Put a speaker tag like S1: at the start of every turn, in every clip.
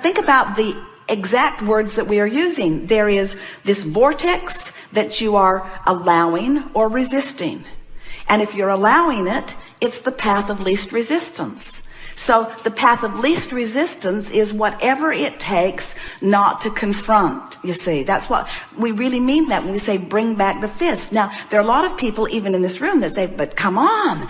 S1: Think about the exact words that we are using. There is this vortex that you are allowing or resisting. And if you're allowing it, it's the path of least resistance. So the path of least resistance is whatever it takes not to confront, you see. That's what we really mean that when we say bring back the fist. Now, there are a lot of people even in this room that say, but come on,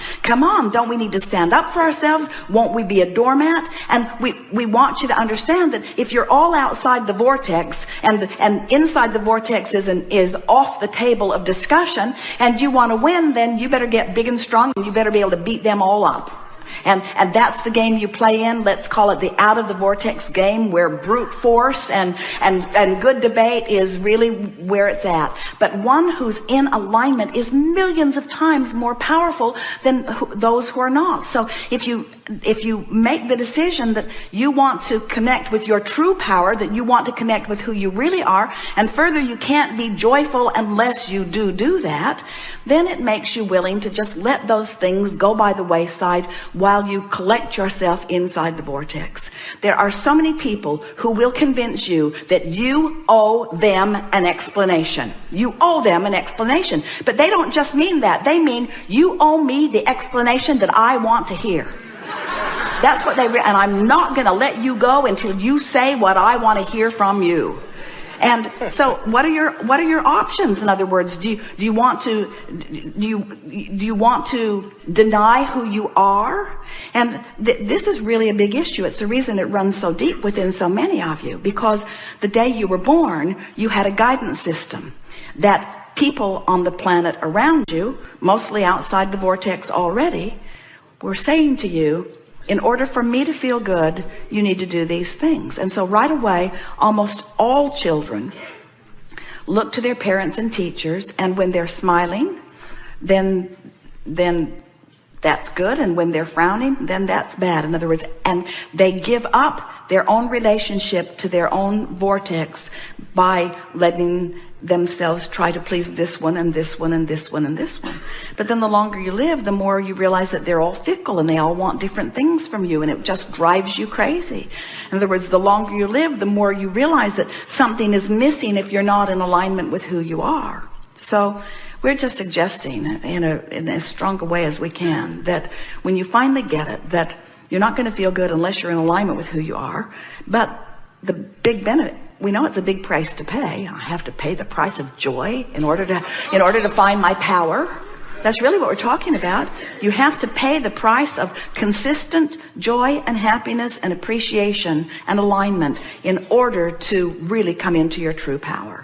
S1: don't we need to stand up for ourselves? Won't we be a doormat? And we want you to understand that if you're all outside the vortex and inside the vortex is off the table of discussion and you want to win, then you better get big and strong and you better be able to beat them all up. And that's the game you play in. Let's call it the out of the vortex game, where brute force and good debate is really where it's at. But one who's in alignment is millions of times more powerful than those who are not. So if you make the decision that you want to connect with your true power, that you want to connect with who you really are, and further, you can't be joyful unless you do that, then it makes you willing to just let those things go by the wayside while you collect yourself inside the vortex. There are so many people who will convince you that you owe them an explanation. You owe them an explanation. But they don't just mean that. They mean you owe me the explanation that I want to hear. That's what and I'm not going to let you go until you say what I want to hear from you. And so what are your options? In other words, do you want to deny who you are? And this is really a big issue. It's the reason it runs so deep within so many of you, because the day you were born, you had a guidance system that people on the planet around you, mostly outside the vortex already, were saying to you, in order for me to feel good, you need to do these things. And so right away, almost all children look to their parents and teachers, and when they're smiling, then that's good, and when they're frowning, then that's bad. In other words, and they give up their own relationship to their own vortex by letting themselves try to please this one and this one and this one and this one. But then the longer you live, the more you realize that they're all fickle and they all want different things from you, and it just drives you crazy. In other words, the longer you live, the more you realize that something is missing if you're not in alignment with who you are. So we're just suggesting in as strong a way as we can that when you finally get it, that you're not going to feel good unless you're in alignment with who you are. But the big benefit, we know it's a big price to pay. I have to pay the price of joy in order to find my power. That's really what we're talking about. You have to pay the price of consistent joy and happiness and appreciation and alignment in order to really come into your true power.